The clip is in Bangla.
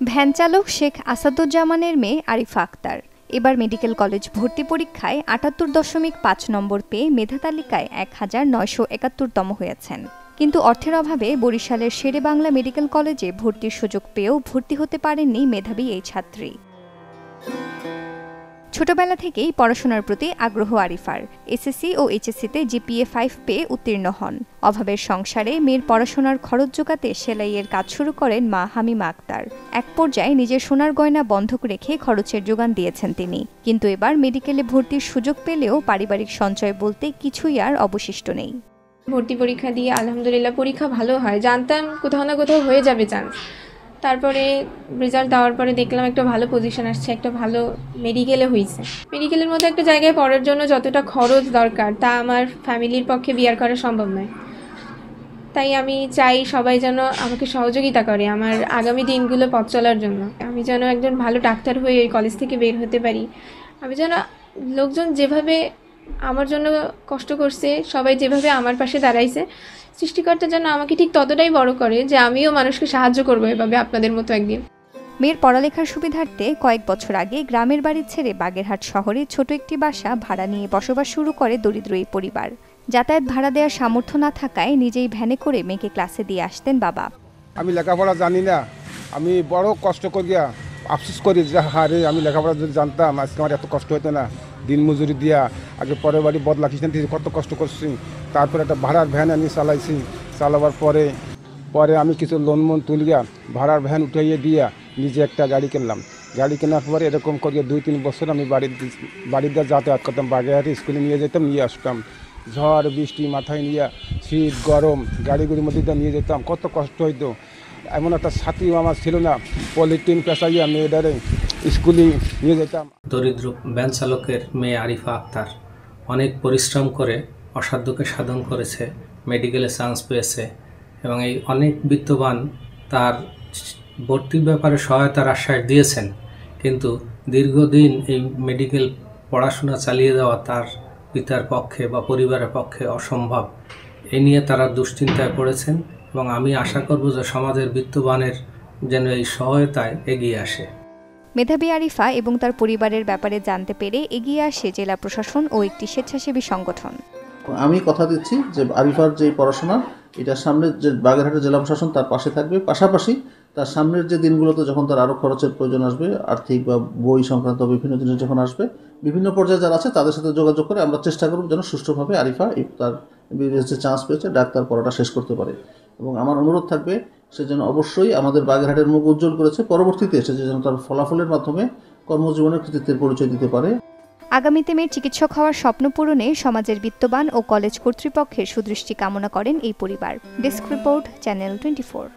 ভ্যান চালক শেখ আসাদুজ্জামানের মেয়ে আরিফা আক্তার এবার মেডিকেল কলেজ ভর্তি পরীক্ষায় ৭৮.৫ নম্বর পেয়ে মেধা তালিকায় ১,৯৭১তম হয়েছেন। কিন্তু অর্থের অভাবে বরিশালের শেরেবাংলা মেডিকেল কলেজে ভর্তির সুযোগ পেয়েও ভর্তি হতে পারেননি মেধাবী এই ছাত্রী। ছোটবেলা থেকেই পড়াশোনার প্রতি আগ্রহ আরিফার। এসএসসি ও এইচএসসিতে জিপিএ ৫ পেয়ে উত্তীর্ণ হন। অভাবের সংসারে মেয়ের পড়াশোনার খরচ জোগাতে সেলাইয়ের কাজ শুরু করেন মা হামিমা আক্তার। এক পর্যায়ে নিজের সোনার গয়না বন্ধক রেখে খরচের যোগান দিয়েছেন তিনি। কিন্তু এবার মেডিকেলে ভর্তির সুযোগ পেলেও পারিবারিক সঞ্চয় বলতে কিছুই আর অবশিষ্ট নেই। ভর্তি পরীক্ষা দিয়ে আলহামদুলিল্লাহ পরীক্ষা ভালো হয়, জানতাম কোথাও না কোথাও হয়ে যাবে চান্স। তারপরে রেজাল্ট দেওয়ার পরে দেখলাম একটা ভালো পজিশন আসছে, একটা ভালো মেডিকেলে হয়েছে। মেডিকেলের মতো একটা জায়গায় পড়ার জন্য যতটা খরচ দরকার তা আমার ফ্যামিলির পক্ষে বিয়ার করা সম্ভব নয়। তাই আমি চাই সবাই যেন আমাকে সহযোগিতা করে আমার আগামী দিনগুলো পথ চলার জন্য। আমি যেন একজন ভালো ডাক্তার হয়ে এই কলেজ থেকে বের হতে পারি। আমি যেন লোকজন যেভাবে আমার জন্য কষ্ট করছে, সবাই যেভাবে আমার পাশে দাঁড়াইছে, সৃষ্টিকর্তা যেন আমাকে ঠিক ততটাই বড় করে যে আমিও মানুষকে সাহায্য করবো এভাবে আপনাদের মতো একদিন। মেয়ের পড়ালেখার সুবিধার্থে কয়েক বছর আগে গ্রামের বাড়ি ছেড়ে বাগেরহাট শহরে ছোট একটি বাসা ভাড়া নিয়ে বসবাস শুরু করে দরিদ্র এই পরিবার। যাতায়াত ভাড়া দেওয়ার সামর্থ্য না থাকায় নিজেই ভ্যানে করে মেয়েকে ক্লাসে দিয়ে আসতেন বাবা। আমি লেখাপড়া জানি না, আমি বড় কষ্ট করিয়া আফসোস করি যে হারে আমি লেখাপড়া যদি জানতাম আজকে আমার এত কষ্ট হতো না। দিন মজুরি দিয়া আগে পরের বাড়ি বদলা খ্রিস্টান থেকে কত কষ্ট করছি। তারপরে একটা ভাড়ার ভ্যান আমি চালাইছি, চালাবার পরে আমি কিছু লোন মন তুলিয়া ভাড়ার ভ্যান উঠাইয়ে দিয়া নিজে একটা গাড়ি কিনলাম। গাড়ি কেনার পরে এরকম করিয়া ২-৩ বছর আমি বাড়িতে যাতায়াত করতাম। বাগেরহাটে স্কুলে নিয়ে যেতাম, নিয়ে আসতাম। ঝড় বৃষ্টি মাথায় নিয়ে, শীত গরম গাড়িগুলির মধ্যে নিয়ে যেতাম, কত কষ্ট হইতো। এমন একটা সাথী আমার ছিল না, পলিটিন পেশাইয়া মেয়েটারে স্কুলে নিয়ে যেতাম। দরিদ্র ভ্যান চালকের মেয়ে আরিফা আক্তার অনেক পরিশ্রম করে অসাধ্যকে সাধন করেছে, মেডিকেলে চান্স পেয়েছে এবং এই অনেক বিত্তবান তার ভর্তির ব্যাপারে সহায়তার আশ্বাস দিয়েছেন। কিন্তু দীর্ঘদিন এই মেডিকেল পড়াশোনা চালিয়ে যাওয়া তার পিতার পক্ষে বা পরিবারের পক্ষে অসম্ভব। এ নিয়ে তারা দুশ্চিন্তায় পড়েছেন এবং আমি আশা করব যে সমাজের বিত্তবানের যেন এই সহায়তায় এগিয়ে আসে। মেধাবী আরিফা এবং তার পরিবারের ব্যাপারে জানতে পেরে এগিয়ে আসে জেলা প্রশাসন ও একটি স্বেচ্ছাসেবী সংগঠন। আমি কথা দিচ্ছি যে আরিফার যে পড়াশোনা এটার সামনে যে বাগেরহাটের জেলা প্রশাসন তার পাশে থাকবে, পাশাপাশি তার সামনের যে দিনগুলোতে যখন তার আরও খরচের প্রয়োজন আসবে, আর্থিক বা বই সংক্রান্ত বিভিন্ন জিনিস যখন আসবে, বিভিন্ন পর্যায়ে যারা আছে তাদের সাথে যোগাযোগ করে আমরা চেষ্টা করব যেন সুষ্ঠুভাবে আরিফা তার এমবিবিএস যে চান্স পেয়েছে ডাক্তার পড়াটা শেষ করতে পারে। এবং আমার অনুরোধ থাকবে সে যেন অবশ্যই আমাদের বাগেরহাটের মুখ উজ্জ্বল করেছে, পরবর্তীতে সে যেন তার ফলাফলের মাধ্যমে কর্মজীবনের কৃতিত্বের পরিচয় দিতে পারে। আগামীতে মেয়ের চিকিৎসক হওয়ার স্বপ্ন পূরণে সমাজের বিত্তবান ও কলেজ কর্তৃপক্ষের সুদৃষ্টি কামনা করেন এই পরিবার। Desk report, channel 24।